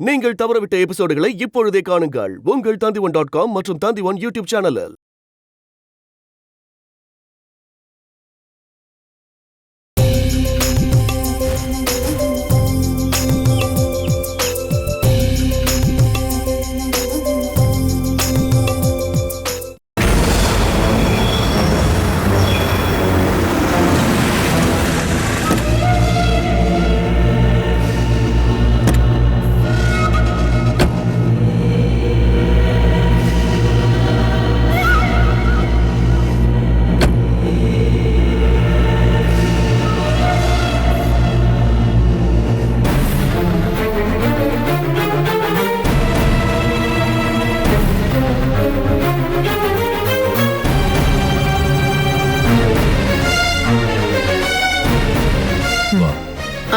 நீங்கள் தவறவிட்ட எபிசோடுகளை இப்பொழுதே காணுங்கள் உங்கள் Tandivan.com மற்றும் Tandivan யூடியூப் சேனலில்.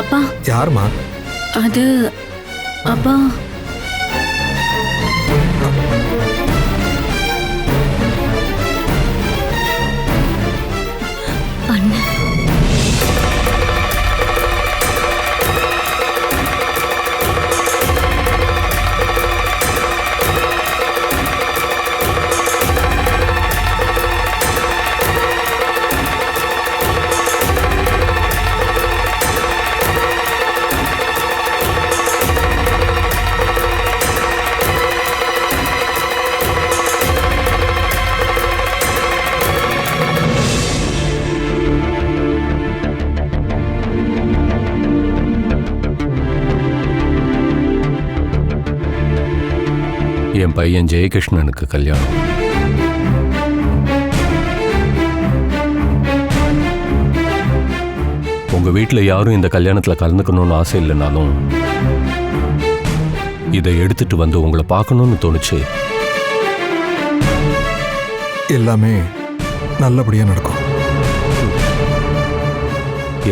அப்பா யாருமா அது அப்பா அண்ணன் என் பையன் ஜெயகிருஷ்ணனுக்கு கல்யாணம். உங்க வீட்டில் யாரும் இந்த கல்யாணத்தில் கலந்துக்கணும்னு ஆசை இல்லைனாலும் இதை எடுத்துட்டு வந்து உங்களை பார்க்கணும்னு தோணுச்சு. எல்லாமே நல்லபடியா நடக்கும்.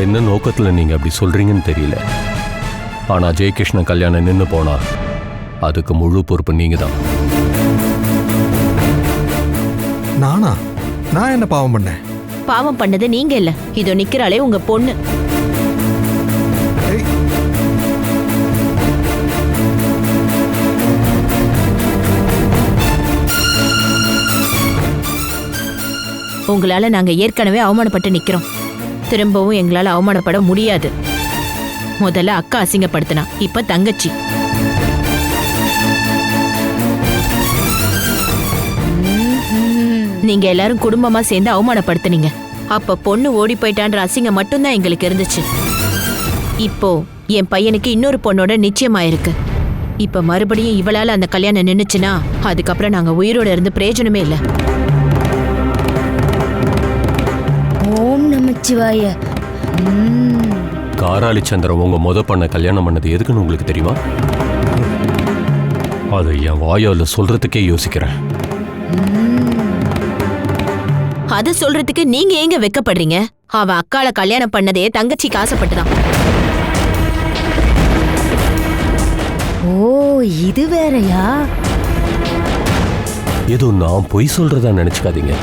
என்ன நோக்கத்தில் நீங்க அப்படி சொல்றீங்கன்னு தெரியல. ஆனா ஜெயகிருஷ்ணன் கல்யாணம் நின்று போனா அதுக்கு முழு பொறுப்பு நீங்க தான். நானா? நான் என்ன பாவம் பண்ணேன்? பாவம் பண்ணது நீங்க இல்ல, இதோ நிக்கிறாளே உங்க பொண்ணு. ஏய், உங்களால நாங்க ஏற்கனவே அவமானப்பட்டு நிக்கிறோம். திரும்பவும் எங்களால அவமானப்பட முடியாது. முதல்ல அக்கா அசிங்கப்படுத்தினா, இப்ப தங்கச்சி. நீங்க எல்லாரும் குடும்பமா சேர்ந்து அவமானப்படுத்தினீங்க. அப்ப பொண்ணு ஓடி போயிட்டான்ற அசிங்கம் மட்டும்தான் எங்களுக்கு இருந்துச்சு. இப்போ என் பையனுக்கு இன்னொரு பொண்ணோட நிச்சயமாயிருக்கு. இப்ப மறுபடியும் இவளால அந்த கல்யாணம் நின்னுச்சுன்னா அதுக்கப்புறம் நாங்க உயிரோட இருந்து பிரயோஜனமே இல்லை. ஓம் நமச்சிவாய. காராளி சந்திரன் உங்க பண்ண கல்யாணம் பண்ணது எதுக்குன்னு உங்களுக்கு தெரியுமா? அதை என் வாயால சொல்றதுக்கே யோசிக்கிறேன். அது சொல்றதுக்கு நீங்க ஏங்க வெக்கப்படுறீங்க? அவ அக்கால கல்யாணம் பண்ணதே தங்கச்சிக்கு ஆசைப்பட்டுதான். ஓ, இது வேறயா? ஏதோ நான் பொய் சொல்றதா நினைச்சுக்காதீங்க.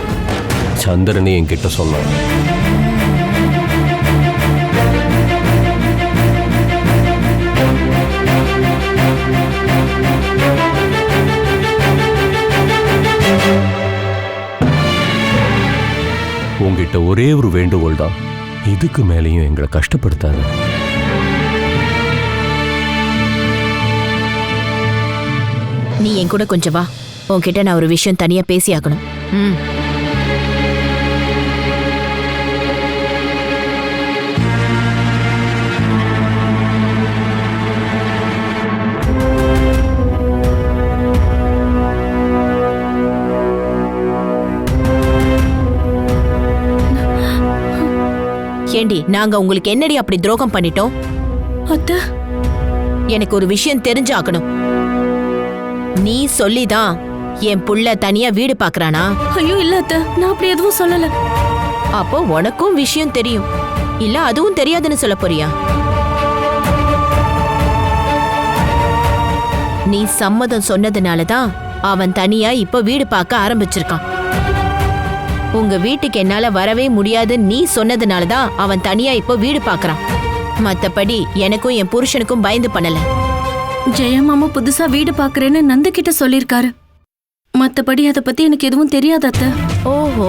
சந்திரனே என்கிட்ட சொன்னான். உங்ககிட்ட ஒரே ஒரு வேண்டுகோள் தான், இதுக்கு மேலேயும் எங்களை கஷ்டப்படுத்தாது. நீ என் கூட கொஞ்சம் வா. உன்கிட்ட நான் ஒரு விஷயம் தனியா பேசி ஆகணும். ஏண்டி, நாங்க உங்களுக்கு என்னடி அப்படி துரோகம் பண்ணிட்டோம்? அத்தை, எனக்கு ஒரு விஷயம் தெரிஞ்சாகணும். நீ சொல்லிதான் என் புள்ள தனியா வீடு பாக்குறானா? ஐயோ இல்ல அத்தை, நான் அப்படி எதுவும் சொல்லல. அப்போ உனக்கும் விஷயம் தெரியும் இல்ல, அதுவும் தெரியாதுன்னு சொல்ல போறியா? நீ சம்மதம் சொன்னதுனாலதான் அவன் தனியா இப்ப வீடு பார்க்க ஆரம்பிச்சிருக்கான். உங்க வீட்டுக்கு என்னால வரவே முடியாது நீ சொன்னதுனாலதான் அவன் தனியா இப்போ வீடு பாக்குறான். மத்தபடி எனக்கும் என் புருஷனுக்கும் பயந்து பண்ணல. ஜெயா மாமா புதுசா வீடு பாக்குறேன்னு நந்து கிட்ட சொல்லிருக்காரு. மத்தபடி அத பத்தி எனக்கு எதுவும் தெரியாது அத்தை. ஓஹோ,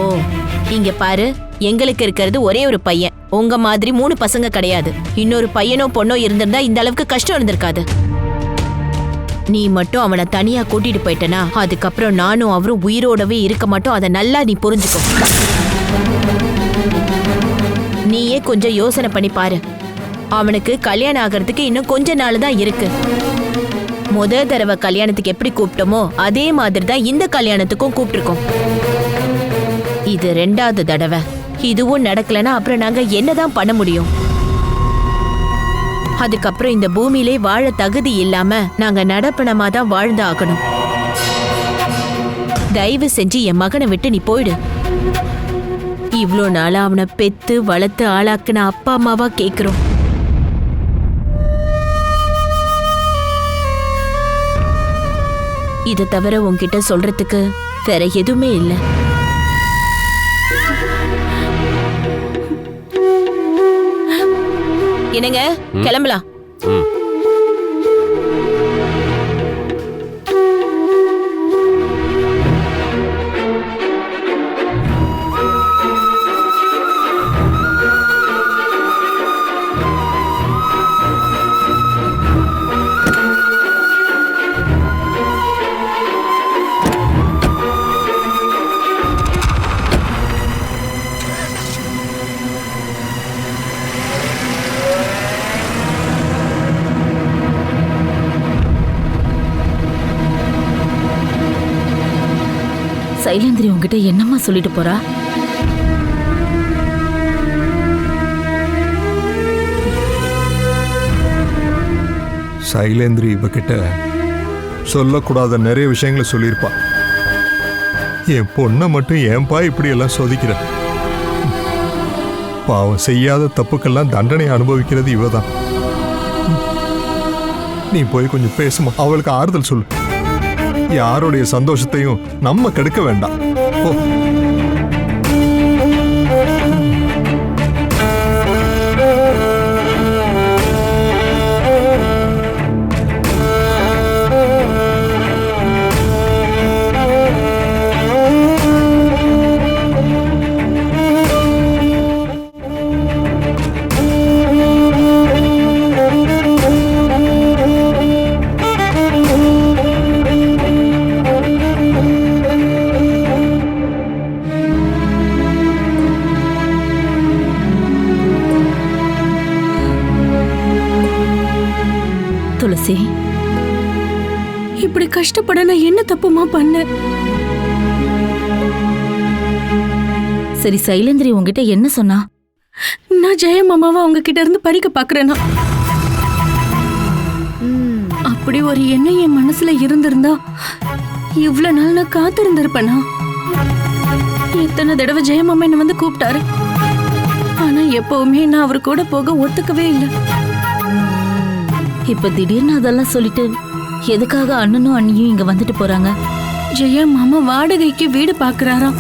இங்க பாரு, எங்களுக்கு இருக்கிறது ஒரே ஒரு பையன். உங்க மாதிரி 3 பசங்க கிடையாது. இன்னொரு பையனோ பொண்ணோ இருந்திருந்தா இந்த அளவுக்கு கஷ்டம் இருந்திருக்காது. நீ மட்டும் அவனை தனியா கூட்டிட்டு போயிட்டனா அதுக்கப்புறம் நானும் அவரும் உயிரோடவே இருக்க மாட்டோம். அதை நல்லா நீ புரிஞ்சுக்கோ. நீயே கொஞ்சம் யோசனை பண்ணி பாரு. அவனுக்கு கல்யாணம் ஆகிறதுக்கு இன்னும் கொஞ்ச நாள் தான் இருக்கு. முதல் தடவை கல்யாணத்துக்கு எப்படி கூப்பிட்டோமோ அதே மாதிரி தான் இந்த கல்யாணத்துக்கும் கூப்பிட்டுருக்கோம். இது 2வது தடவை. இதுவும் நடக்கலன்னா அப்புறம் நாங்க என்னதான் பண்ண முடியும்? அதுக்கப்புறம் இந்த பூமியிலே வாழ தகுதி இல்லாம நாங்க நடப்பணமா தான் வாழ்ந்து ஆகணும். தயவு செஞ்சு என் மகனை விட்டு நீ போயிடு. இவ்ளோ நாளா அவனை பெத்து வளர்த்து ஆளாக்குன அப்பா அம்மாவா கேக்குறோம். இதை தவிர உன்கிட்ட சொல்றதுக்கு வேற எதுவுமே இல்லை. என்னங்க, கிளம்பலாம். சைலேந்திரி உங்ககிட்ட என்னம்மா சொல்லிட்டு போறா? சைலேந்திரி இவகிட்ட சொல்லக்கூடாத நிறைய விஷயங்களை சொல்லியிருப்பா. என் பொண்ணை மட்டும் ஏன்பா இப்படி எல்லாம் சோதிக்கிற? பாவம், செய்யாத தப்புக்கெல்லாம் தண்டனை அனுபவிக்கிறது இவதான். நீ போய் கொஞ்சம் பேசுமா, அவளுக்கு ஆறுதல் சொல்லு. யாருடைய சந்தோஷத்தையும் நம்ம கெடுக்க வேண்டாம். ஓ, துளசி, இப்படி கஷ்டப்பட நான் என்ன தப்புமா பண்ண? சரி, சைலேந்திரி உங்ககிட்ட என்ன சொன்னா? நான் ஜெய மாமாவை அவங்க கிட்ட இருந்து பறிக்க பாக்குறேனா? அப்படி ஒரு எண்ணம் என் மனசுல இருந்திருந்தா இவ்வளவு நாள் நான் காத்திருந்திருப்பேனா? எத்தனை தடவை ஜெய மாமா என்ன வந்து கூப்பிட்டாரு. ஆனா எப்பவுமே நான் அவர் கூட போக ஒத்துக்கவே இல்லை. இப்ப திடீர்னு அதெல்லாம் சொல்லிட்டு எதுக்காக அண்ணனும் அண்ணியும் இங்க வந்துட்டு போறாங்க? ஜெயா மாமா வாடகைக்கு வீடு பாக்குறாராம்.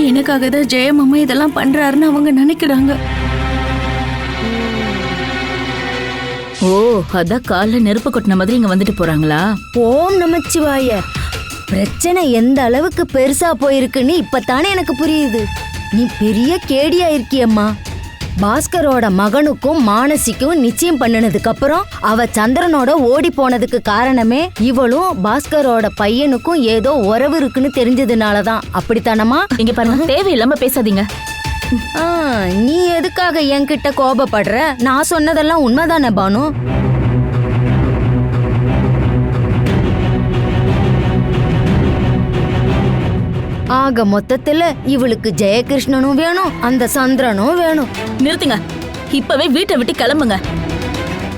எனக்காக தான் ஜெய மாமா இதெல்லாம் பண்றாருன்னு அவங்க நினைக்கிறாங்க. ஓ, அதான் கால்ல நெருப்பு கொட்டின மாதிரி இங்க வந்துட்டு போறாங்களா? ஓம் நமச்சிவாய. பிரச்சனை எந்த அளவுக்கு பெருசா போயிருக்குன்னு இப்பதானே எனக்கு புரியுது. நீ பெரிய கேடியா இருக்கியம்மா. பாஸ்கரோட மகனுக்கும் மானசிக்கும் நிச்சயம் பண்ணினதுக்கு அப்புறம் அவ சந்திரனோட ஓடி போனதுக்கு காரணமே இவளும் பாஸ்கரோட பையனுக்கும் ஏதோ உறவு இருக்குன்னு தெரிஞ்சதுனாலதான். அப்படித்தானமா? இங்க பாருங்க, தேவையில்லாம பேசாதீங்க. நீ எதுக்காக என்கிட்ட கோபப்படுற? நான் சொன்னதெல்லாம் உண்மைதானே பானு? ஆக மொத்தத்துல இவளுக்கு ஜெயகிருஷ்ணனும் வேணும், அந்த சந்திரனும் வேணும். நிறுத்துங்க, இப்பவே வீட்டை விட்டு கிளம்புங்க.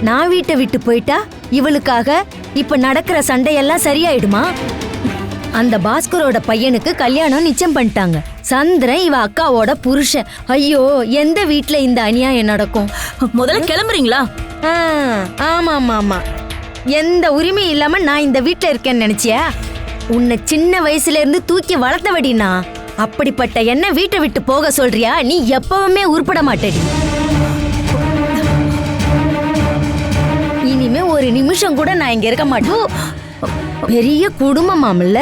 நான் வீட்டை விட்டு போயிட்டா இவளுக்காக இப்ப நடக்கிற சண்டையெல்லாம் சரியாயிடுமா? அந்த பாஸ்கரோட பையனுக்கு கல்யாணம் நிச்சயம் பண்ணிட்டாங்க. சந்திரன் இவ அக்காவோட புருஷன். ஐயோ, எந்த வீட்டுல இந்த அநியாயம் நடக்கும்? முதல்ல கிளம்புறீங்களா? ஆமா ஆமா ஆமா. எந்த உரிமையும் இல்லாம நான் இந்த வீட்டுல இருக்கேன்னு நினைச்சியா? உன்னை சின்ன வயசுல இருந்து தூக்கி வளர்த்தவடினா அப்படிப்பட்ட என்ன வீட்டை விட்டு போக சொல்றியா? நீ எப்பவுமே உருப்பட மாட்டேடி. இனிமே ஒரு நிமிஷம் கூட நான் இங்க இருக்க மாட்டேன். பெரிய குடும்பமாம்ல,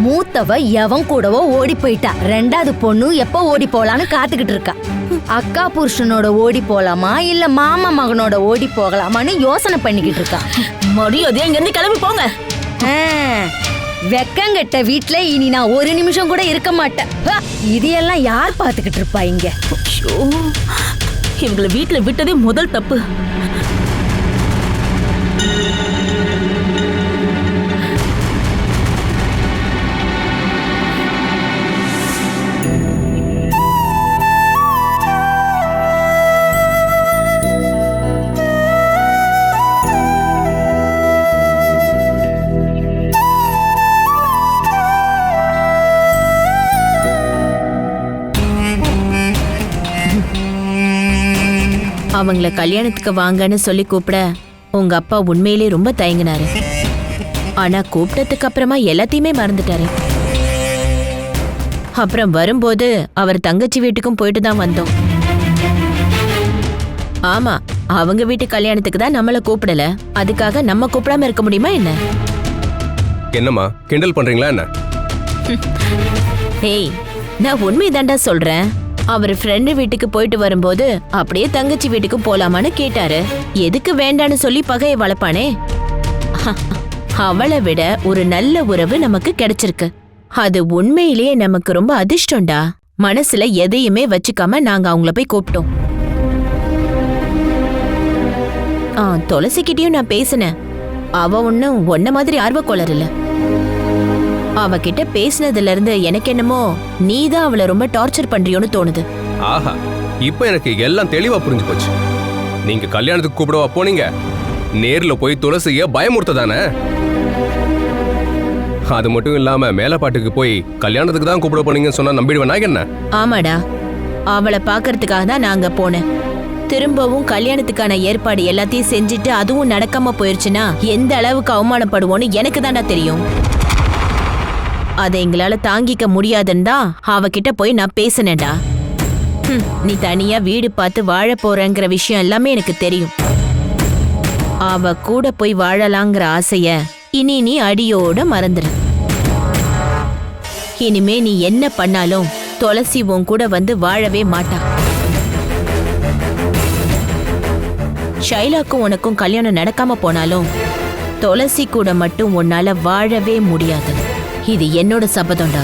மூத்தவ எவன் கூடவோ ஓடி போயிட்டா. ரெண்டாவது பொண்ணு எப்ப ஓடி போலான்னு காத்துக்கிட்டு இருக்கா. அக்கா புருஷனோட ஓடி போலாமா இல்ல மாமா மகனோட ஓடி போகலாமான்னு யோசனை பண்ணிக்கிட்டு இருக்கா. மரியாதையா இங்க இருந்து கிளம்பி போங்க. வெக்கங்கட்ட வீட்ல இனி நான் ஒரு நிமிஷம் கூட இருக்க மாட்டேன். இதையெல்லாம் யார் பாத்துக்கிட்டு இருப்பா இங்க? இவங்களை வீட்டுல விட்டதே முதல் தப்பு. அவங்கள கல்யாணத்துக்கு வாங்கன்னு சொல்லி கூப்பிட உங்க அப்பா உண்மையிலே ரொம்ப தயங்கினாரு. ஆனா கூப்பிட்டதுக்கு அப்புறமா எல்லாத்தையுமே மறந்துட்டாரு. அப்புறம் வரும்போது அவர் தங்கச்சி வீட்டுக்கும் போயிட்டு தான் வந்தோம். ஆமா, அவங்க வீட்டு கல்யாணத்துக்கு தான் நம்மள கூப்பிடல. அதுக்காக நம்ம கூப்பிடாம இருக்க முடியுமா என்ன? என்னம்மா கிண்டல் பண்றீங்களா என்ன? ஏய், நான் உண்மைதான்டா சொல்றேன். அவர் ஃப்ரெண்டு வீட்டுக்கு போயிட்டு வரும்போது அப்படியே தங்கச்சி வீட்டுக்கு போலாமான்னு கேட்டாரு. எதுக்கு வேண்டான்னு சொல்லி பகையை வளர்ப்பானே. அவளை விட ஒரு நல்ல உறவு நமக்கு கிடைச்சிருக்கு. அது உண்மையிலேயே நமக்கு ரொம்ப அதிர்ஷ்டம்டா. மனசுல எதையுமே வச்சுக்காம நாங்க அவங்கள போய் கூப்பிட்டோம். துளசிக்கிட்டயும் நான் பேசினேன். அவ ஒன்னும் ஒன்ன மாதிரி ஆர்வக்கோளர் இல்ல. அவகிட்ட பேசினதுல இருந்து எனக்கு என்னமோ நீதான் அவளை ரொம்ப டார்ச்சர் பண்றியோன்னு தோணுது. ஆஹா, இப்ப எனக்கு எல்லாம் தெளிவா புரிஞ்சு போச்சு. நீங்க கல்யாணத்துக்கு கூப்பிடவா போனீங்க? நேர்ல போய் துளசிய பயமுறுத்ததானே? அது மட்டும் இல்லாம மேலப்பாட்டுக்கு போய் கல்யாணத்துக்கு தான் கூப்பிட போனீங்கன்னு சொன்னா நம்பிடுவேனா என்ன? ஆமாடா, அவளை பாக்குறதுக்காக தான் நாங்க போனேன். திரும்பவும் கல்யாணத்துக்கான ஏற்பாடு எல்லாத்தையும் செஞ்சுட்டு அதுவும் நடக்காம போயிருச்சுன்னா எந்த அளவுக்கு அவமானப்படுவோன்னு எனக்கு தான்டா தெரியும். அதை எங்களால தாங்கிக்க முடியாதுன்னு தான் அவகிட்ட போய் நான் பேசினேன்டா. நீ தனியா வீடு பார்த்து வாழ போறங்கிற விஷயம் எல்லாமே எனக்கு தெரியும். அவ கூட போய் வாழலாங்கிற ஆசைய இனி நீ அடியோட மறந்துரு. இனிமே நீ என்ன பண்ணாலும் துளசி உன் கூட வந்து வாழவே மாட்டா. ஷைலாக்கும் உனக்கும் கல்யாணம் நடக்காம போனாலும் துளசி கூட மட்டும் உன்னால வாழவே முடியாது. இது என்னோட சபதம்டா.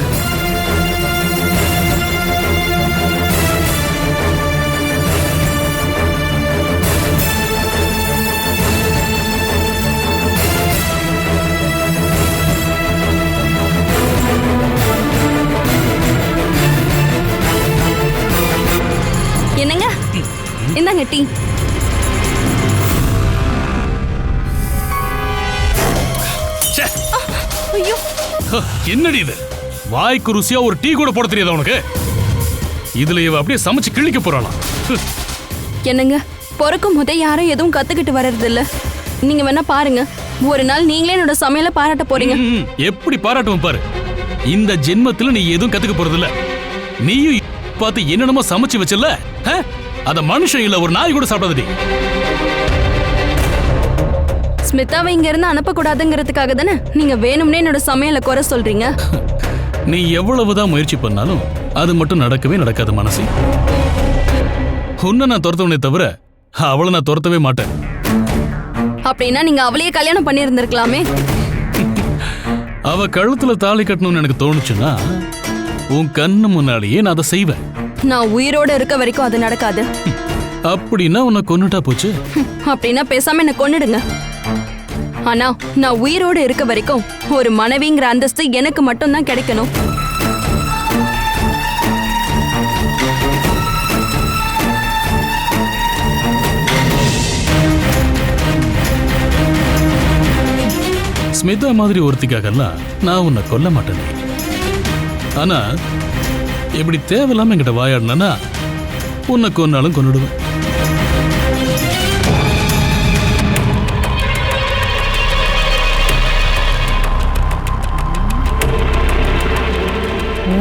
என்னங்க, இந்தாங்க டீ. ஐயோ, என்னடி இது? வாய்க்கு ருசியா ஒரு டீ கூட போட தெரியாதா உனக்கு? இதுல இவ அப்படியே சமைச்சு கிழிக்க போறாளாம். என்னங்க, பிறக்கும் போதே யாரும் எதுவும் கத்துக்கிட்டு வர்றது இல்ல. நீங்க வேணா பாருங்க, ஒரு நாள் நீங்களே என்னோட சமையலை பாராட்ட போறீங்க. எப்படி பாராட்டுவோம் பாரு. இந்த ஜென்மத்துல நீ எதுவும் கத்துக்க போறது இல்ல. நீயும் பார்த்து என்னென்னமோ சமைச்சு வச்சல, அத மனுஷன் இல்ல ஒரு நாய் கூட சாப்பிடாதடி. ஸ்மிதாவை இங்க இருந்து அனுப்பக்கூடாதுங்கிறதுக்காக தானே நீங்க வேணும்னே என்னோட சமையலை குறை சொல்றீங்க. நீ எவ்வளவுதான் முயற்சி பண்ணாலும் அது மட்டும் நடக்கவே நடக்காது மனசு. உன்னை நான் துரத்தவனே தவிர அவளை நான் துரத்தவே மாட்டேன். அப்படின்னா நீங்க அவளையே கல்யாணம் பண்ணி இருந்திருக்கலாமே. அவ கழுத்துல தாலி கட்டணும்னு எனக்கு தோணுச்சுன்னா உன் கண்ணு முன்னாடியே நான் அதை செய்வேன். நான் உயிரோட இருக்க வரைக்கும் அது நடக்காது. அப்படின்னா உன்னை கொன்னுட்டா போச்சு. அப்படின்னா பேசாம என்ன கொன்னுடுங்க. ஆனா நான் உயிரோட இருக்க வரைக்கும் ஒரு மனைவிங்கிற அந்தஸ்து எனக்கு மட்டும் தான் கிடைக்கணும். ஸ்மிதா மாதிரி ஒருத்திக்காகலாம் நான் உன்னை கொல்ல மாட்டேன். ஆனா எப்படி தேவையில்லாம என்கிட்ட வாயாடினா உன்னை கொன்னாலும் கொன்னுடுவேன்.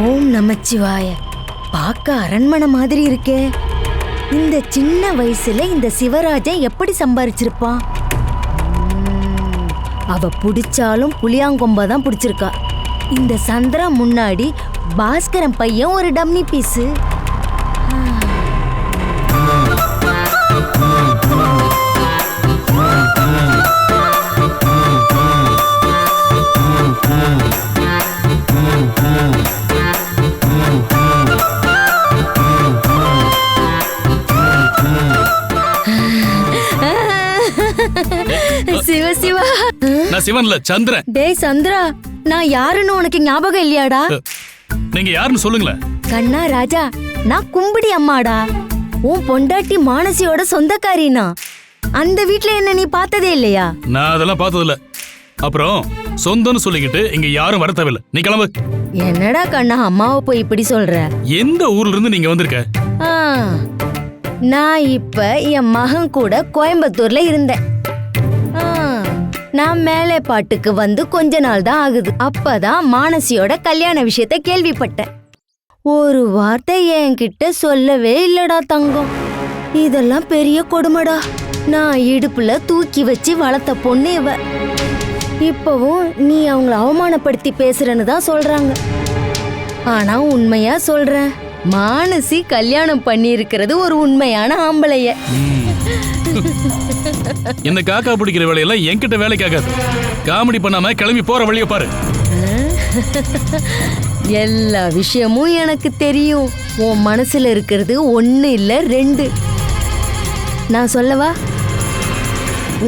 ஓம் நமச்சிவாய. பார்க்க அரண்மனை மாதிரி இருக்கே. இந்த சின்ன வயசுல இந்த சிவராஜன் எப்படி சம்பாரிச்சிருப்பான்? அவ பிடிச்சாலும் புளியாங்கொம்ப தான் பிடிச்சிருக்கா. இந்த சந்திரா முன்னாடி பாஸ்கரன் பையன் ஒரு டம்மி பீஸு. சிவ சிவா, நான் சிவன்ல சந்திரன். டேய் சந்திரா, நான் யாருன்னு உனக்கு ஞாபகம் இல்லையாடா? நீங்க யாருன்னு சொல்லுங்களேன். கண்ணா ராஜா, நான் கும்பிடி அம்மாடா. உன் பொண்டாட்டி மானசியோட சொந்தக்காரினா. அந்த வீட்ல என்ன நீ பார்த்ததே இல்லையா? நான் அதெல்லாம் பார்த்ததில்ல. அப்புறம் சொந்தம்னு சொல்லிக்கிட்டு இங்க யாரும் வர தேவையில்ல. நீ கிளம்பு. என்னடா கண்ணா அம்மாவை போய் இப்படி சொல்ற? எந்த ஊர்ல இருந்து நீங்க வந்திருக்க? ஆ, நான் இப்ப என் மகன் கூட கோயம்புத்தூர்ல இருந்தேன். ஆ, நான் மேலேப்பாட்டுக்கு வந்து கொஞ்ச நாள் தான் ஆகுது. அப்பதான் மானசியோட கல்யாண விஷயத்த கேள்விப்பட்டேன். ஒரு வார்த்தை என்கிட்ட சொல்லவே இல்லடா தங்கம். இதெல்லாம் பெரிய கொடுமைடா. நான் இடுப்புல தூக்கி வச்சு வளர்த்த பொண்ணு இவ. இப்பவும் நீ அவங்கள அவமானப்படுத்தி பேசுறன்னு தான் சொல்றாங்க. ஆனா உண்மையா சொல்றேன், மானசி கல்யாணம் பண்ணி இருக்கிறது ஒரு உண்மையான ஆம்பளைய. இந்த காக்கா பிடிக்கிற வேலையெல்லாம் என்கிட்ட வேலைக்காகாது. காமெடி பண்ணாம கிளம்பி போற வழிய பாரு. எல்லா விஷயமும் எனக்கு தெரியும். உன் மனசுல இருக்கிறது 1 இல்ல 2. நான் சொல்லவா?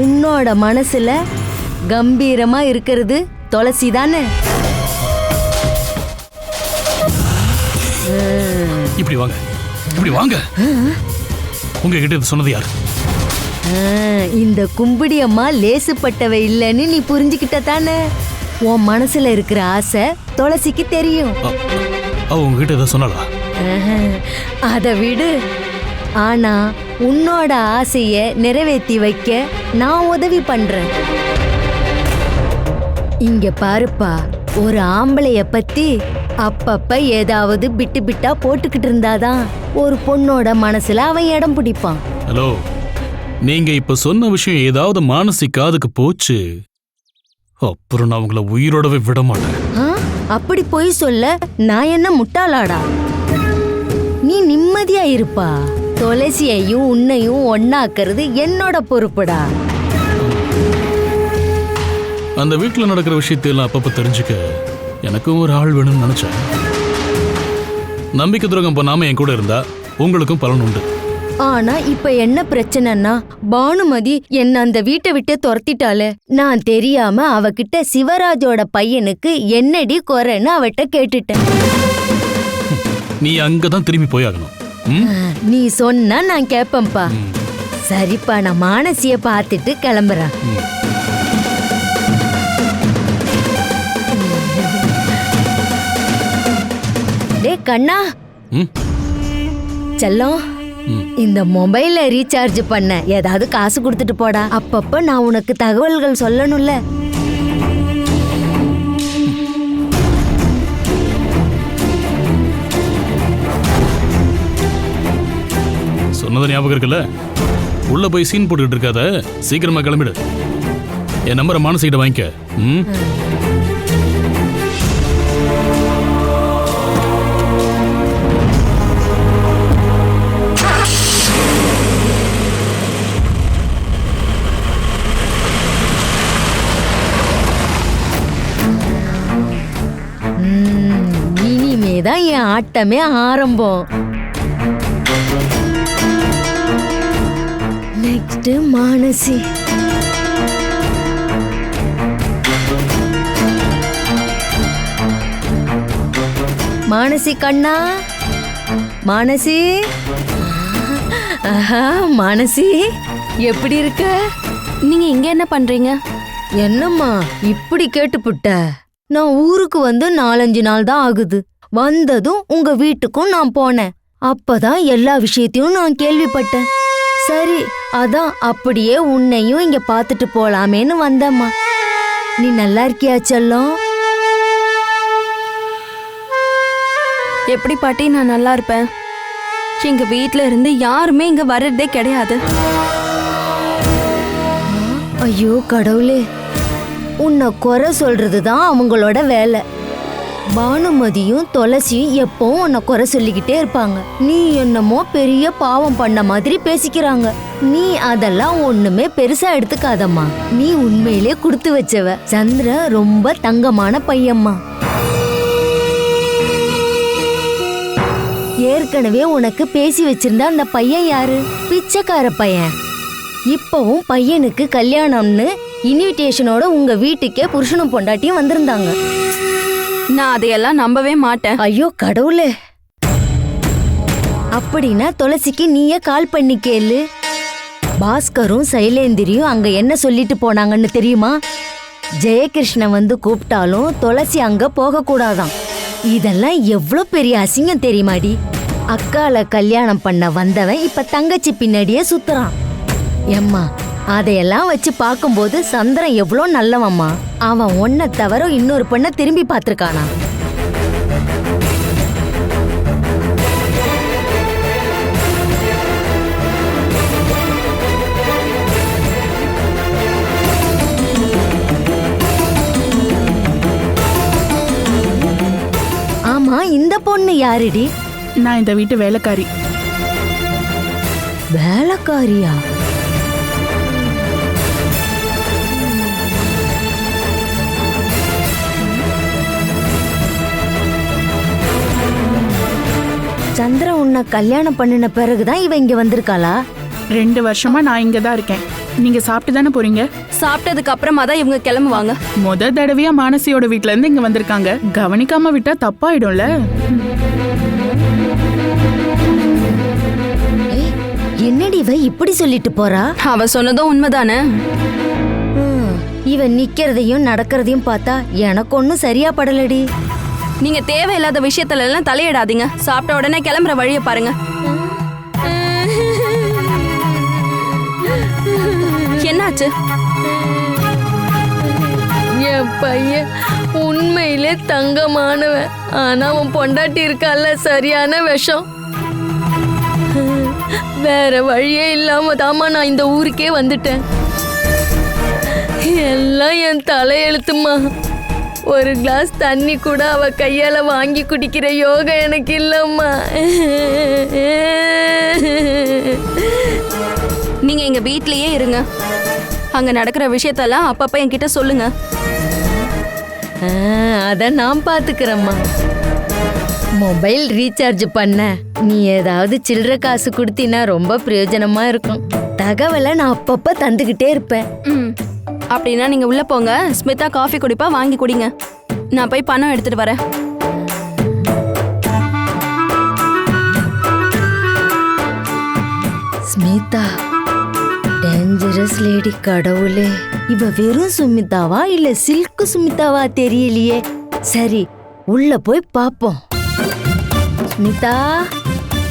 உன்னோட மனசுல கம்பீரமா இருக்கிறது துளசி தானே? இப்படி வாங்க, இப்படி வாங்க. உங்ககிட்ட இது சொன்னது யாரு? இந்த கும்பிடி அம்மா லேசுப்பட்டவ இல்லைன்னு நீ புரிஞ்சுக்கிட்ட தானே? உன் மனசுல இருக்கிற ஆசை துளசிக்கு தெரியும். அவ உங்ககிட்ட இதை சொன்னாளா? அத விடு. ஆனா உன்னோட ஆசைய நிறைவேற்றி வைக்க நான் உதவி பண்றேன். இங்க பாருப்பா, ஒரு ஆம்பளைய பத்தி அப்பப்ப ஏதாவது பிட்டு பிட்டா போட்டுக்கிட்டு இருந்தாதான் ஒரு பொண்ணோட மனசுல அவன் இடம் பிடிப்பான். ஹலோ, நீங்க இப்ப சொன்ன விஷயம் ஏதாவது மானசி காதுக்கு போச்சு, அப்புறம் நான் உங்களை உயிரோடவே விட மாட்டேன். அப்படி போய் சொல்ல நான் என்ன முட்டாளாடா? நீ நிம்மதியா இருப்பா. துளசியையும் உன்னையும் ஒன்னாக்குறது என்னோட பொறுப்புடா. அந்த வீட்டுல நடக்கிற விஷயத்தையெல்லாம் அப்பப்ப தெரிஞ்சுக்க எனக்கும் ஒரு ஆள் வேணும்னு நினைச்சேன். நம்பிக்கை துரோகம் பண்ணாம என் கூட இருந்தா உங்களுக்கும் பலன் உண்டு. ஆனா இப்ப என்ன பிரச்சனைன்னா, பானுமதி என்ன அந்த வீட்டை விட்டு துரத்திட்டாலே. நான் தெரியாம அவகிட்ட சிவராஜோட பையனுக்கு என்னடி குறைன்னு அவட்ட கேட்டுட்டேன். நீ அங்கதான் திரும்பி போயாகணும். நீ சொன்னா நான் கேப்பேன்பா. சரிப்பா, நான் மானசிய பார்த்துட்டு கிளம்புறேன். டே கண்ணா, செல்லம், இந்த மொபைல்ல ரீசார்ஜ் பண்ண ஏதாவது காசு கொடுத்துட்டு போடா. அப்பப்ப நான் உனக்கு தகவல்கள் சொல்லணும்ல. சொன்னது ஞாபகம் இருக்குல்ல? உள்ள போய் சீன் போட்டுக்கிட்டு இருக்காத, சீக்கிரமா கிளம்பிடு. என் நம்பரை மானசிக்கிட்ட வாங்கிக்க. இனிமேதான் என் ஆட்டமே ஆரம்பம். நெக்ஸ்ட் மானசி. மானசி கண்ணா, மானசி. மானசி, எப்படி இருக்க? நீங்க இங்க என்ன பண்றீங்க? என்னம்மா இப்படி கேட்டுப்புட்ட? நான் ஊருக்கு வந்து 4-5 நாள் தான் ஆகுது. வந்ததும் உங்க வீட்டுக்கும் நான் போனேன். அப்பதான் எல்லா விஷயத்தையும் நான் கேள்விப்பட்டேன். சரி, அதான் அப்படியே உன்னையும் இங்க பாத்துட்டு போலாமேன்னு வந்தம்மா. நீ நல்லா இருக்கியா செல்லம்? எப்படி பாட்டி நான் நல்லா இருப்பேன்? எங்க வீட்ல இருந்து யாருமே இங்க வர்றதே கிடையாது. ஐயோ கடவுளே, உன்னை குறை சொல்றது தான் அவங்களோட வேலை. பானுமதியும் துளசியும் எப்பவும் உன்னை குறை சொல்லிக்கிட்டே இருப்பாங்க. நீ என்னமோ பெரிய பாவம் பண்ண மாதிரி பேசிக்கிறாங்க. நீ அதெல்லாம் ஒண்ணுமே பெருசா எடுத்துக்காதம்மா. நீ உண்மையிலே கொடுத்து வச்சவ. சந்திரன் ரொம்ப தங்கமான பையம்மா. ஏற்கனவே உனக்கு பேசி வச்சிருந்தா அந்த பையன் யாரு? பிச்சைக்கார பையன். இப்பவும் பையனுக்கு கல்யாணம்னு இன்விடேஷனோட உங்க வீட்டுக்கே புருஷனும் பொண்டாட்டியும் வந்திருந்தாங்க. நான் அதையெல்லாம் நம்பவே மாட்டேன். ஐயோ கடவுளே! அப்படின்னா துளசிக்கு நீயே கால் பண்ணி கேளு. பாஸ்கரும் சைலேந்திரியும் அங்க என்ன சொல்லிட்டு போனாங்கன்னு தெரியுமா? ஜெயகிருஷ்ணன் வந்து கூப்பிட்டாலும் துளசி அங்க போக கூடாதாம். இதெல்லாம் எவ்வளோ பெரிய அசிங்கம் தெரியுமாடி? அக்கால கல்யாணம் பண்ண வந்தவன் இப்ப தங்கச்சி பின்னாடியே சுத்துறான். எம்மா, அதையெல்லாம் வச்சு பார்க்கும்போது சந்திரன் எவ்வளோ நல்லவம்மா. அவன் ஒன்ன தவிர இன்னொரு பொண்ணை திரும்பி பார்த்திருக்கானா? ஆமா, இந்த பொண்ணு யாருடி? நான் இந்த வீட்டு வேலைக்காரி. வேலைக்காரியா? சந்திரன் உன்னை கல்யாணம் பண்ணின பிறகுதான் இவ இங்க வந்திருக்காளா? 2 வருஷமா நான் இங்க தான் இருக்கேன். நீங்க சாப்பிட்டு தானே போறீங்க? சாப்பிட்டதுக்கு அப்புறமா தான் இவங்க கிளம்புவாங்க. முத தடவையா மானசியோட வீட்ல இருந்து இங்க வந்திருக்காங்க. கவனிக்காம விட்டா தப்பாயிடும்ல. என்னடி இவ இப்படி சொல்லிட்டு போறா? அவ சொன்னதும் உண்மைதானே. இவன் நிக்கிறதையும் நடக்கிறதையும் பார்த்தா எனக்கு ஒன்னும் சரியா படலடி. நீங்க தேவையில்லாத விஷயத்துல எல்லாம் தலையிடாதீங்க. சாப்பிட்ட உடனே கிளம்புற வழியை பாருங்க. என்னாச்சு? என் பையன் உண்மையிலே தங்கமானவன். ஆனா அவன் பொண்டாட்டி இருக்கால, சரியான விஷம். வேற வழியே இல்லாம தாமா நான் இந்த ஊருக்கே வந்துட்டேன். எல்லாம் என் தலையெழுத்துமா. ஒரு கிளாஸ் தண்ணி கூட அவ கையால வாங்கி குடிக்கிற யோகா எனக்கு இல்லம்மா. நீங்க எங்க வீட்லயே இருங்க. அங்க நடக்கிற விஷயத்தெல்லாம் அப்பப்ப என்கிட்ட சொல்லுங்க. அத நான் பாத்துக்கிறேம்மா. மொபைல் ரீசார்ஜ் பண்ண நீ ஏதாவது சில்லற காசு கொடுத்தினா ரொம்ப பிரயோஜனமா இருக்கும். தகவலை நான் அப்பப்ப தந்துகிட்டே இருப்பேன். அப்படின்னா நீங்க உள்ள போங்க. ஸ்மிதா காஃபி குடிப்பா, வாங்கி குடிங்க. நான் போய் பணம் எடுத்துட்டு வரேன். Smita dangerous lady. கடவுளே, இவ வெறும் சுமிதாவா இல்ல சில்க் சுமிதாவா தெரியலையே. சரி, உள்ள போய் பாப்போம். ஸ்மிதா,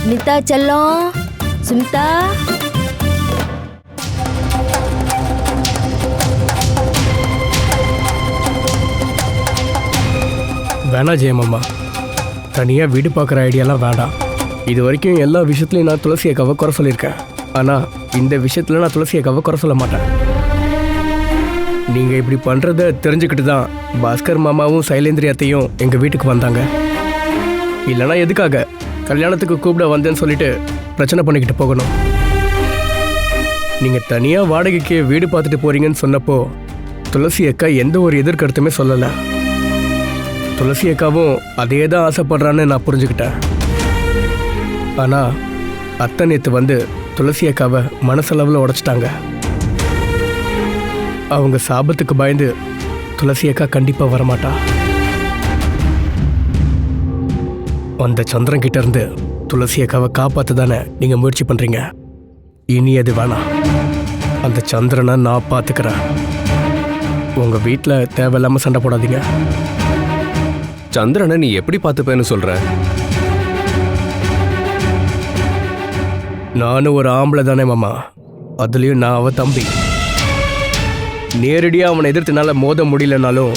ஸ்மிதா செல்லம், சுமிதா. வேணா ஜெயமாமா, தனியாக வீடு பார்க்குற ஐடியாலாம் வேண்டாம். இது வரைக்கும் எல்லா விஷயத்துலையும் நான் துளசி அக்காவை குறை சொல்லியிருக்கேன். ஆனால் இந்த விஷயத்தில் நான் துளசி அக்காவை குறை சொல்ல மாட்டேன். நீங்கள் இப்படி பண்ணுறத தெரிஞ்சுக்கிட்டு தான் பாஸ்கர் மாமாவும் சைலேந்திரி அத்தையும் எங்கள் வீட்டுக்கு வந்தாங்க. இல்லைனா எதுக்காக கல்யாணத்துக்கு கூப்பிட வந்தேன்னு சொல்லிட்டு பிரச்சனை பண்ணிக்கிட்டு போகணும்? நீங்கள் தனியாக வாடகைக்கு வீடு பார்த்துட்டு போகிறீங்கன்னு சொன்னப்போ துளசி அக்கா எந்த ஒரு எதிர்கருத்துமே சொல்லலை. துளசி அக்காவும் அதே தான் ஆசைப்படுறான்னு நான் புரிஞ்சுக்கிட்டேன். ஆனால் அத்தை நேற்று வந்து துளசி அக்காவை மனசளவில் உடைச்சிட்டாங்க. அவங்க சாபத்துக்கு பயந்து துளசி அக்கா கண்டிப்பாக வரமாட்டா. அந்த சந்திரன் கிட்ட இருந்து துளசி அக்காவை காப்பாற்ற தானே நீங்கள் முயற்சி பண்ணுறீங்க. இனி அது வேணாம். அந்த சந்திரனை நான் பார்த்துக்கிறேன். உங்கள் வீட்டில் தேவையில்லாமல் சண்டை போடாதீங்க. சந்திரனை நீ எப்படி பார்த்துப்பேன்னு சொல்ற? நானும் ஒரு ஆம்பளை தானே மாமா. அதுலேயும் நான் அவன் தம்பி. நேரடியாக அவனை எதிர்த்துனால மோத முடியலனாலும்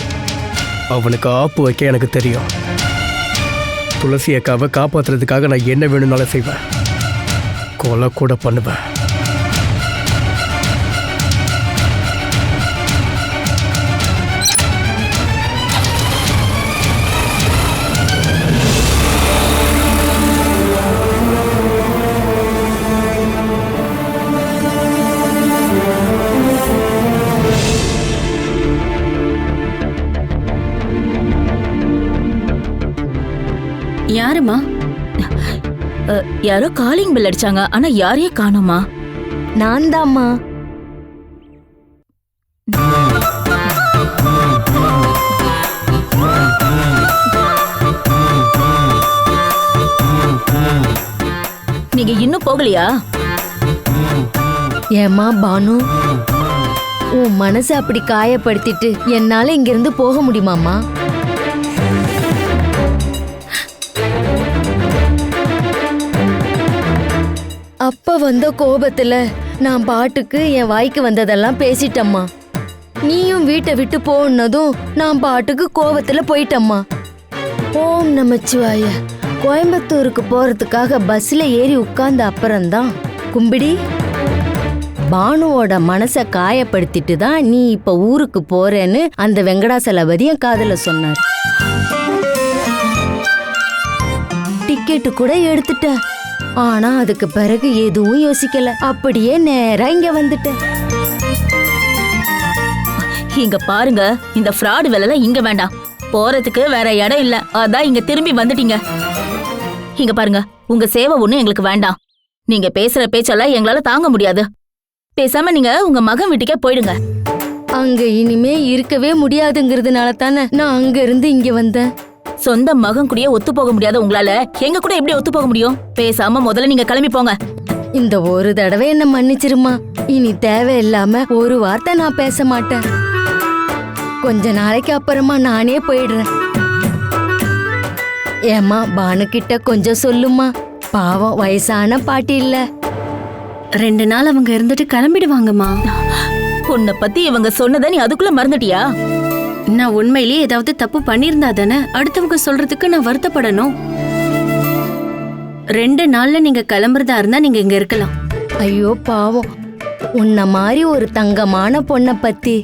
அவனுக்கு ஆப்பு வைக்க எனக்கு தெரியும். துளசி அக்காவை காப்பாற்றுறதுக்காக நான் என்ன வேணும்னாலும் செய்வேன். கொலை கூட பண்ணுவேன். யாருமா? யாரோ காலிங் பெல் அடிச்சாங்க, ஆனா யாரையும் காணோமா. நான் தாம்மா. நீங்க இன்னும் போகலையா? ஏமா பானு, உன் மனசை அப்படி காயப்படுத்திட்டு என்னால இங்கிருந்து போக முடியுமாம்மா? அப்ப வந்த கோபத்துல நான் பாட்டுக்கு என் வாய்க்கு வந்ததெல்லாம் பேசிட்டம்மா. நீயும் வீட்டை விட்டு போனதும் நான் பாட்டுக்கு கோபத்துல போயிட்டம்மா. ஓம் நமச்சிவாய. கோயம்புத்தூருக்கு போறதுக்காக பஸ்ல ஏறி உட்கார்ந்த அப்புறம்தான் கும்பிடி பானுவோட மனசை காயப்படுத்திட்டு தான் நீ இப்ப ஊருக்கு போறேன்னு அந்த வெங்கடாசலபதி என் காதுல சொன்னார். டிக்கெட்டு கூட எடுத்துட்ட. ஆனா அதுக்கு பிறகு எதுவும் யோசிக்கல, அப்படியே நேரா இங்க வந்துட்டேன். இங்க பாருங்க, இந்த ஃப்ராட் வேலைலாம் இங்க வேண்டாம். போறதுக்கு வேற இடம் இல்ல, அதான் இங்க திரும்பி வந்துட்டீங்க. இங்க பாருங்க, உங்க சேவை ஒண்ணும் எங்களுக்கு வேண்டாம். நீங்க பேசுற பேச்செல்லாம் எங்களால தாங்க முடியாது. பேசாம நீங்க உங்க மகன் வீட்டுக்கே போயிடுங்க. அங்க இனிமே இருக்கவே முடியாதுங்கிறதுனால தானே நான் அங்க இருந்து இங்க வந்தேன். சொந்த மகன் கூடயே ஒத்து போக முடியாத உங்களால எங்க கூட எப்படி ஒத்து போக முடியும்? பேசாம முதல்ல நீங்க கிளம்பி போங்க. இந்த ஒரு தடவை என்ன மன்னிச்சிருமா. இனி தேவையில்லாம ஒரு வார்த்தை நான் பேச மாட்டேன். கொஞ்ச நாளைக்கு அப்புறமா நானே போயிடுறேன். ஏமா பானு கிட்ட கொஞ்சம் சொல்லுமா, பாவம் வயசான பாட்டி இல்ல. 2 நாள் அவங்க இருந்துட்டு கிளம்பிடுவாங்கம்மா. உன்னை பத்தி இவங்க சொன்னதை நீ அதுக்குள்ள மறந்துட்டியா? நான் உண்மையிலேயே ஏதாவது தப்பு பண்ணியிருந்தா தானே அடுத்தவங்க சொல்றதுக்கு நான் வருத்தப்படணும். 2 நாள்ல நீங்க கிளம்புறதா இருந்தா நீங்க இங்க இருக்கலாம். ஐயோ பாவம், உன்ன மாதிரி ஒரு தங்கமான பொண்ணை பத்தி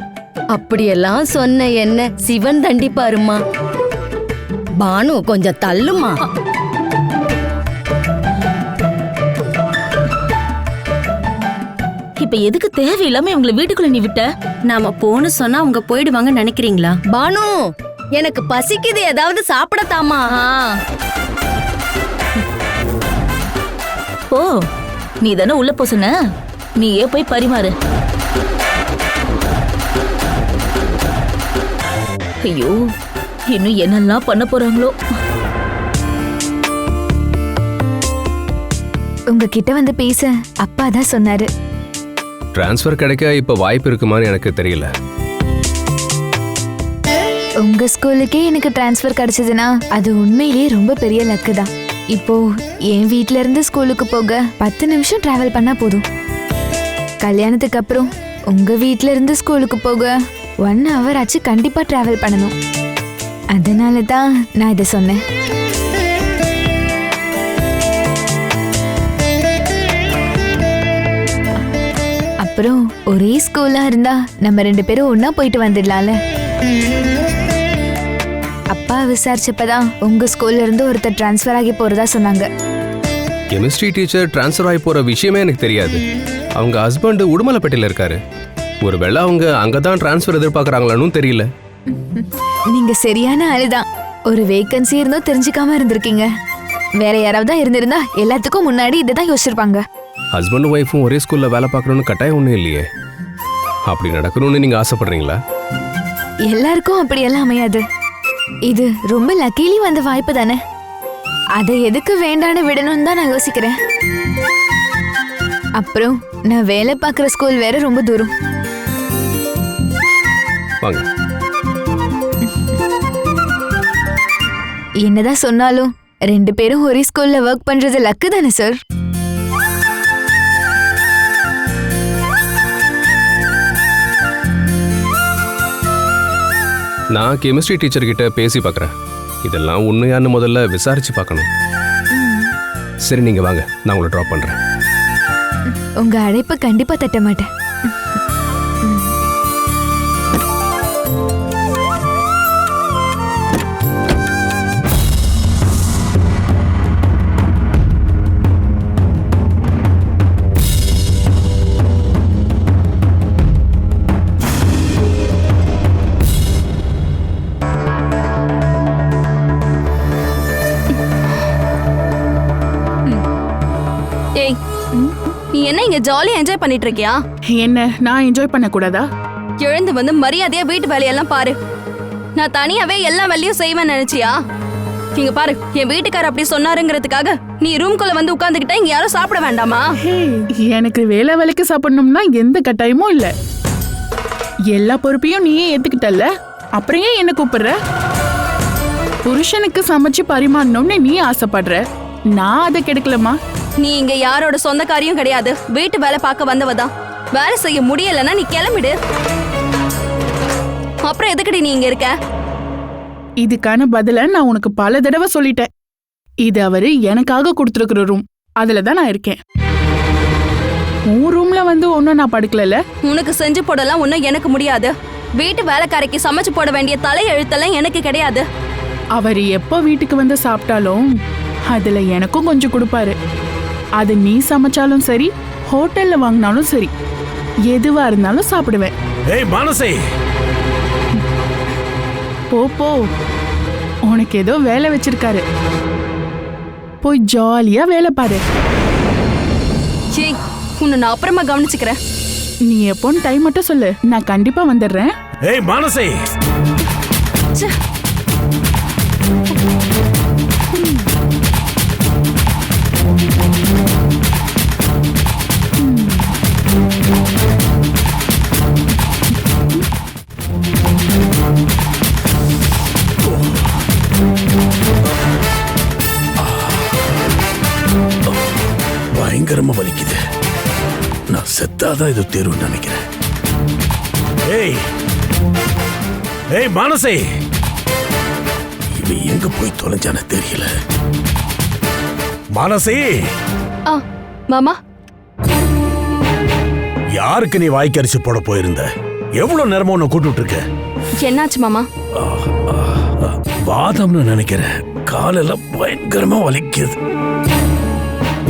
அப்படியெல்லாம் சொன்ன என்ன சிவன் தண்டிப்பாருமா. பானு கொஞ்சம் தள்ளுமா. இப்ப எதுக்கு தேவையில்லாம இவங்களை வீட்டுக்குள்ள நீ விட்ட? நாம போன்னு சொன்னா அவங்க போயிடுவாங்கன்னு நினைக்கிறீங்களா? பானு, எனக்கு பசிக்குது, ஏதாவது சாப்பிடத்தாமா? ஓ, நீ தானே உள்ள போ சொன்ன, நீயே போய் பரிமாறு. ஐயோ, இன்னும் என்னெல்லாம் பண்ண போறாங்களோ. உங்ககிட்ட வந்து பேச அப்பா தான் சொன்னாரு. டிரான்ஸ்ஃபர் கிடைக்க இப்ப வாய்ப்பு இருக்குமான்னு எனக்கு தெரியல. உங்க ஸ்கூலுக்கே எனக்கு டிரான்ஸ்ஃபர் கிடைச்சதுன்னா அது உண்மையிலேயே ரொம்ப பெரிய லக்கு தான். இப்போ என் வீட்ல இருந்து ஸ்கூலுக்கு போக 10 நிமிஷம் டிராவல் பண்ணா போதும். கல்யாணத்துக்கு அப்புறம் உங்க வீட்ல இருந்து ஸ்கூலுக்கு போக 1 hour ஆச்சு கண்டிப்பா டிராவல் பண்ணணும். அதனால தான் நான் இதை சொன்னேன். அப்புறம் ஒரே ஸ்கூலா இருந்தா நம்ம 2 பேரும் ஒன்னா போயிட்டு வந்துடலாம்ல. அப்பா விசாரிச்சப்பதான் உங்க ஸ்கூல்ல இருந்து ஒருத்தர் டிரான்ஸ்ஃபர் ஆகி போறதா சொன்னாங்க. கெமிஸ்ட்ரி டீச்சர் டிரான்ஸ்ஃபர் ஆகி போற விஷயமே எனக்கு தெரியாது. அவங்க ஹஸ்பண்ட் உடுமலைப்பேட்டையில இருக்காரு. ஒருவேளை அவங்க அங்கதான் டிரான்ஸ்ஃபர் எதிர்பார்க்கறாங்களான்னு தெரியல. நீங்க சரியான ஆளுதான். ஒரு வேகன்சி இருந்தும் தெரிஞ்சுக்காம இருந்திருக்கீங்க. வேற யாராவது இருந்திருந்தா எல்லாத்துக்கும் முன்னாடி இதைதான் யோசிச்சிருப்பாங்க. ஹஸ்பண்ட் ஒய்ஃபும் ஒரே ஸ்கூல்ல வேலை பார்க்கணும்னு கட்டாயம் ஒன்றும் இல்லையே. அப்படி நடக்கணும்னு நீங்க ஆசைப்படுறீங்களா? எல்லாருக்கும் அப்படியெல்லாம் அமையாது. இது ரொம்ப லக்கிலி வந்த வாய்ப்பு தானே. அதை எதுக்கு வேண்டான்னு விடணும்னு தான் நான் யோசிக்கிறேன். அப்புறம் நான் வேலை பார்க்குற ஸ்கூல் வேற ரொம்ப தூரம். வாங்க. என்னதான் சொன்னாலும் 2 பேரும் ஒரே ஸ்கூல்ல ஒர்க் பண்றது லக்கு தானே சார். நான் கெமிஸ்ட்ரி டீச்சர் கிட்ட பேசி பார்க்குறேன். இதெல்லாம் உண்மையானு முதல்ல விசாரிச்சு பார்க்கணும். சரி, நீங்க வாங்க, நான் உங்களை ட்ராப் பண்றேன். உங்க அழைப்பு கண்டிப்பா தட்ட மாட்டேன். நீ என்ன இங்க ஜாலியா என்ஜாய் பண்ணிட்டு இருக்கியா? என்ன நான் என்ஜாய் பண்ண கூடாதா? எழுந்து வந்து மரியாதையா வீட்டு வேலையெல்லாம் பாரு. நான் தனியாவே எல்லா வேலையும் செய்வேன் நினைச்சியா? இங்க பாரு, என் வீட்டுக்காரர் அப்படி சொன்னாருங்கிறதுக்காக நீ ரூம்குள்ள வந்து உட்கார்ந்துக்கிட்டா இங்க யாரும் சாப்பிட வேண்டாமா? எனக்கு வேலை வேலைக்கு சாப்பிடணும்னா எந்த கட்டாயமும் இல்ல. எல்லா பொறுப்பையும் நீயே ஏத்துக்கிட்டல்ல, அப்புறம் ஏன் என்ன கூப்பிடுற? புருஷனுக்கு சமைச்சு பரிமாறணும்னு நீ ஆசைப்படுற, நான் அதை கெடுக்கலமா. நீ இங்க யாரோட சொந்தக்காரியும் கிடையாது, வீட்டு வேலை பார்க்க வந்தவதான். வேலை செய்ய முடியலன்னா நீ கிளம்பிடு. அப்புறம் எதுக்கடி நீ இங்க இருக்க? இதுக்கான பதில நான் உனக்கு பல தடவை சொல்லிட்டேன். இது அவரு எனக்காக கொடுத்துருக்கிற ரூம், அதுலதான் நான் இருக்கேன். உன் ரூம்ல வந்து ஒன்னும் நான் படுக்கல. உனக்கு செஞ்சு போடலாம் ஒன்னும் எனக்கு முடியாது. வீட்டு வேலைக்காரைக்கு சமைச்சு போட வேண்டிய தலை எழுத்தெல்லாம் எனக்கு கிடையாது. அவர் எப்போ வீட்டுக்கு வந்து சாப்பிட்டாலும் அதுல எனக்கும் கொஞ்சம் கொடுப்பாரு. அது நீ சமைச்சாலும் சரி, ஹோட்டல்ல வாங்கினாலும் சரி, எதுவா இருந்தாலும் சாப்பிடுவேன். ஏய் மானசி, போ போ, உனக்கு ஏதோ வேலை வச்சிருக்காரு, போய் ஜாலியா வேலை பாரு. ஏய், உன்னை நான் அப்புறமா கவனிச்சுக்கிறேன். நீ எப்போன்னு டைம் மட்டும் சொல்லு, நான் கண்டிப்பா வந்துடுறேன். ஏய் மானசி, பயங்கரமா வலிக்குது. நான் செத்தாதான் இது தேர்வுன்னு நினைக்கிறேன். ஏய் ஏய் மானசி, இவன் எங்க போய் தொலைஞ்சானே தெரியல. மானசி, மாமா, யாருக்கு நீ வாய்க்கரிசி போட போயிருந்த? எவ்வளவு நேரமா உன்னை கூப்பிட்டு இருக்க? என்னாச்சு மாமா? வாதம்னு நினைக்கிறேன். காலெல்லாம் பயங்கரமா வலிக்குது.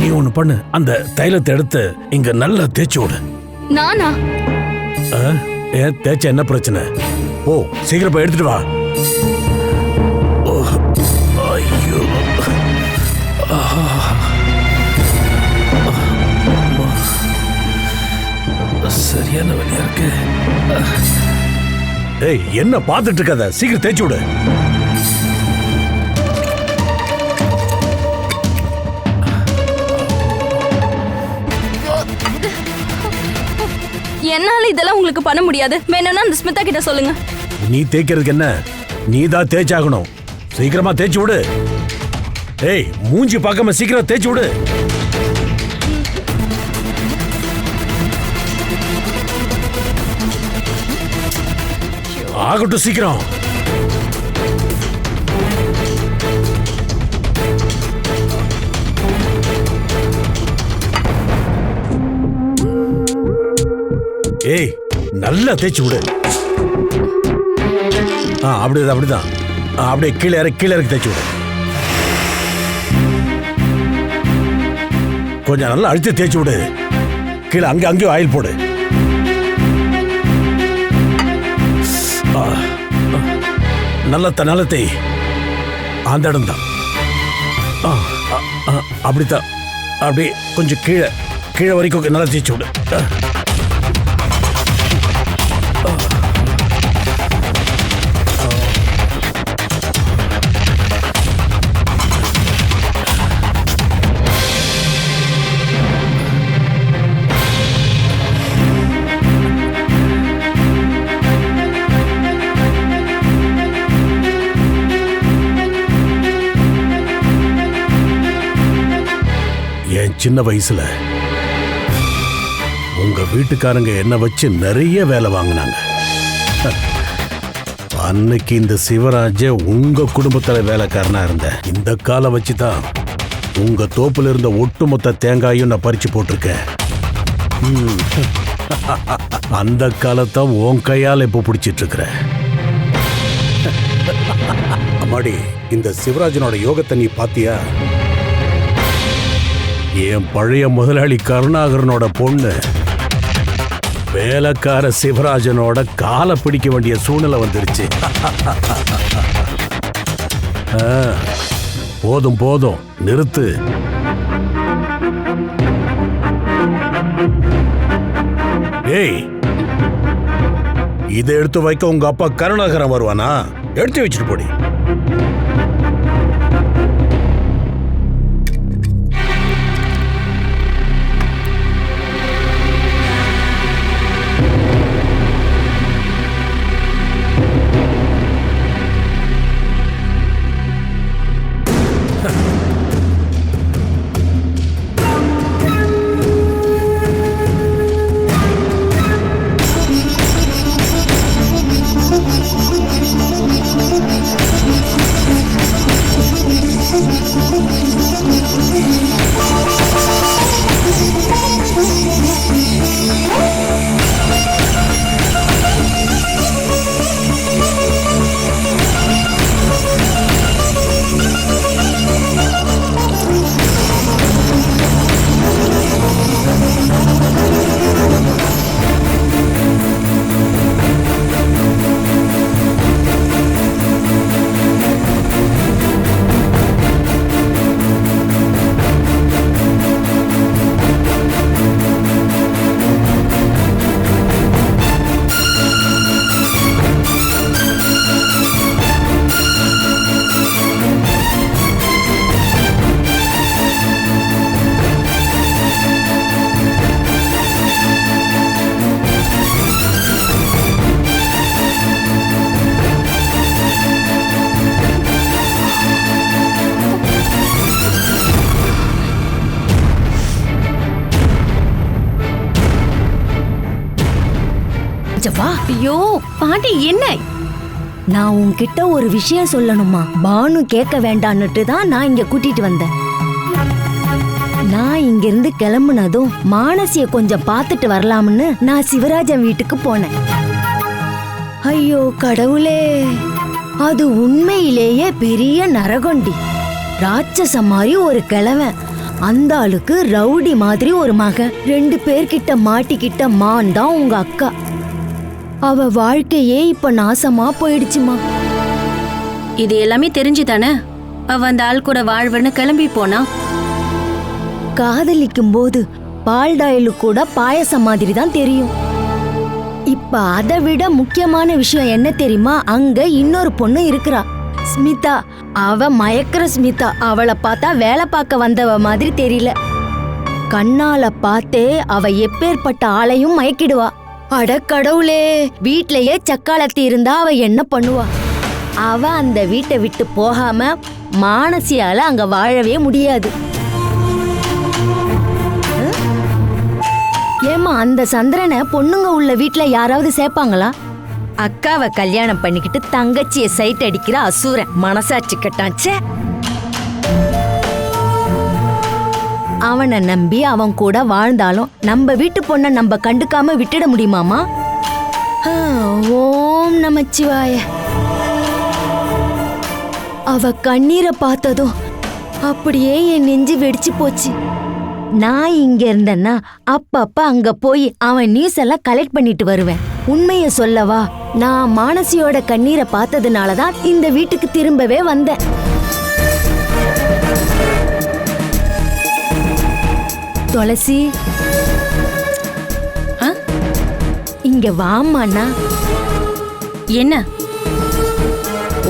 நீ ஒண்ணு பண்ணு, அந்த தைலத்தை எடுத்து இங்க நல்லா தேய்ச்சி விடு. நானா? ஏன் தேய்ச்ச என்ன பிரச்சனை? ஓ, சீக்கிரம் போய் எடுத்துட்டு வா. ஐயோ, சரியான வலியா இருக்கு. ஏய், என்ன பார்த்துட்டு இருக்காத, சீக்கிரம் தேய்ச்சி விடு. என்னால இதெல்லாம் உங்களுக்கு பண்ண முடியாது. வேணும்னா அந்த ஸ்மிதா கிட்ட சொல்லுங்க. நீ தேய்க்கிறதுக்கு என்ன, நீ தான் தேய்ச்சாகணும். சீக்கிரமா தேய்ச்சி விடு. ஏய், மூஞ்சி பார்க்காம சீக்கிரம் தேய்ச்சி விடு. ஆகட்டும், சீக்கிரம். ஏய், நல்லா தேய்ச்சி விடு. அப்படிதான் அப்படிதான். அப்படியே கீழே இறக்கி தேய்ச்சி விடு. கொஞ்சம் நல்லா அழுத்தி தேய்ச்சி விடு. கீழே அங்கேயும் ஆயில் போடு. நல்ல தேய். அந்த இடம் தான். அப்படித்தான். அப்படியே கொஞ்சம் கீழே வரைக்கும் நல்லா தேய்ச்சி விடு. சின்ன வயசுல உங்க வீட்டுக்காரங்க என்ன வச்சு நிறைய வேலை வாங்கினாங்க. அன்னைக்கு இந்த சிவராஜ உங்க குடும்பத்துல வேலைக்காரனா இருந்த. இந்த காலை வச்சுதான் உங்க தோப்புல இருந்த ஒட்டுமொத்த தேங்காயும் நான் பறிச்சு போட்டிருக்கேன். அந்த காலத்தை உன் கையால் இப்போ பிடிச்சிட்டு இருக்கிற. அம்மாடி, இந்த சிவராஜனோட யோகத்தை நீ பாத்தியா? என் பழைய முதலாளி கருணாகரனோட பொண்ணு வேலைக்கார சிவராஜனோட காலை பிடிக்க வேண்டிய சூழ்நிலை வந்துருச்சு. போதும் நிறுத்து. டேய், இதை எடுத்து வைக்க உங்க அப்பா கருணாகரன் வருவானா? எடுத்து வச்சுட்டு போடி. ஐயோ பாட்டி, என்ன? நான் உன்கிட்ட ஒரு விஷயம் சொல்லணுமா? பானு கேட்க வேண்டான்னுட்டு தான் நான் இங்க கூட்டிட்டு வந்தேன். நான் இங்க இருந்து கிளம்புனதும் மானசிய கொஞ்சம் பார்த்துட்டு வரலாம்னு நான் சிவராஜன் வீட்டுக்கு போனேன். ஐயோ கடவுளே, அது உண்மையிலேயே பெரிய நரகொண்டி, ராட்சச மாதிரி ஒரு கிழவன். அந்த ஆளுக்கு ரவுடி மாதிரி ஒரு மகன், 2 பேர்கிட்ட மாட்டிக்கிட்ட மான் தான் உங்க அக்கா. அவ வாழ்க்கையே இப்ப நாசமா போயிடுச்சுமா. இது எல்லாமே தெரிஞ்சுதானே அவ அந்த ஆள் கூட வாழ்வன்னு கிளம்பி போனா? காதலிக்கும் போது பால்டாயிலு கூட பாயசம் மாதிரி தான் தெரியும். இப்ப அதை விட முக்கியமான விஷயம் என்ன தெரியுமா? அங்க இன்னொரு பொண்ணு இருக்கிறா, ஸ்மிதா. அவ மயக்கிற ஸ்மிதா. அவளை பார்த்தா வேலை பார்க்க வந்தவ மாதிரி தெரியல. கண்ணால பார்த்தே அவ எப்பேற்பட்ட ஆளையும் மயக்கிடுவா. அட கடவுளே, வீட்லயே சக்காலத்தி இருந்தா அவ என்ன பண்ணுவா? அவ அந்த வீட்டை விட்டு போகாம மானசியால அங்க வாழவே முடியாது. ஏமா, அந்த சந்திரனை பொண்ணுங்க உள்ள வீட்ல யாராவது சேர்ப்பாங்களா? அக்காவை கல்யாணம் பண்ணிக்கிட்டு தங்கச்சிய சைட் அடிக்கிற அசூரன், மனசாட்சி கட்டாச்சே. அவனை நம்பி அவன் கூட வாழ்ந்தாலும் நம்ம வீட்டு பொண்ணை நம்ம கண்டுக்காம விட்டுட முடியுமாமா? ஓம் நமச்சிவாய. அவ கண்ணீரை பார்த்ததும் அப்படியே என் நெஞ்சு வெடிச்சு போச்சு. நான் இங்க இருந்தேன்னா அப்பப்ப அங்க போய் அவன் நியூஸ் எல்லாம் கலெக்ட் பண்ணிட்டு வருவேன். உண்மைய சொல்லவா, நான் மானசியோட கண்ணீரை பார்த்ததுனாலதான் இந்த வீட்டுக்கு திரும்பவே வந்தேன். துளசி, இங்க வாமாண்ணா. என்ன?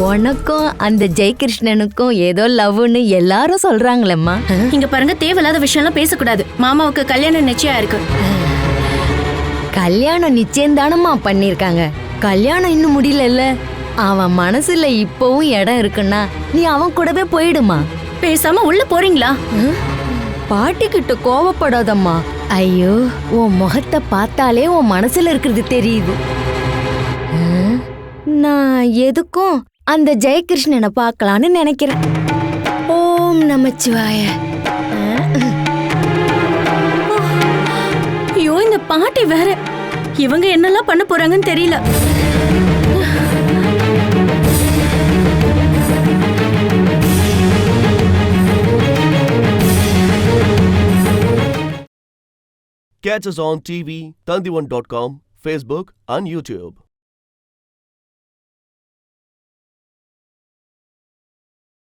உனக்கும் அந்த ஜெயகிருஷ்ணனுக்கும் ஏதோ லவ்னு எல்லாரும் சொல்றாங்களேம்மா. இங்க பாருங்க, தேவையில்லாத விஷயம்லாம் பேசக்கூடாது. மாமாவுக்கு கல்யாணம் நிச்சயம் இருக்கு. கல்யாணம் நிச்சயம் தானம்மா பண்ணிருக்காங்க. கல்யாணம் இன்னும் முடியல. அவன் மனசுல இப்பவும் இடம் இருக்குன்னா நீ அவன் கூடவே போயிடுமா. பேசாம உள்ள போறீங்களா? பாட்டி கிட்ட கோவப்படாதம்மா. ஐயோ, உன் முகத்தை பார்த்தாலே உன் மனசுல இருக்கிறது தெரியுது. நான் எதுக்கும் அந்த ஜெயகிருஷ்ணனை பார்க்கலான்னு நினைக்கிறேன். ஓம் நமச்சிவாய. ஐயோ, இந்த பாட்டி வேற, இவங்க என்னெல்லாம் பண்ண போறாங்கன்னு தெரியல. Catch us on TV, Tandivan.com, Facebook and YouTube.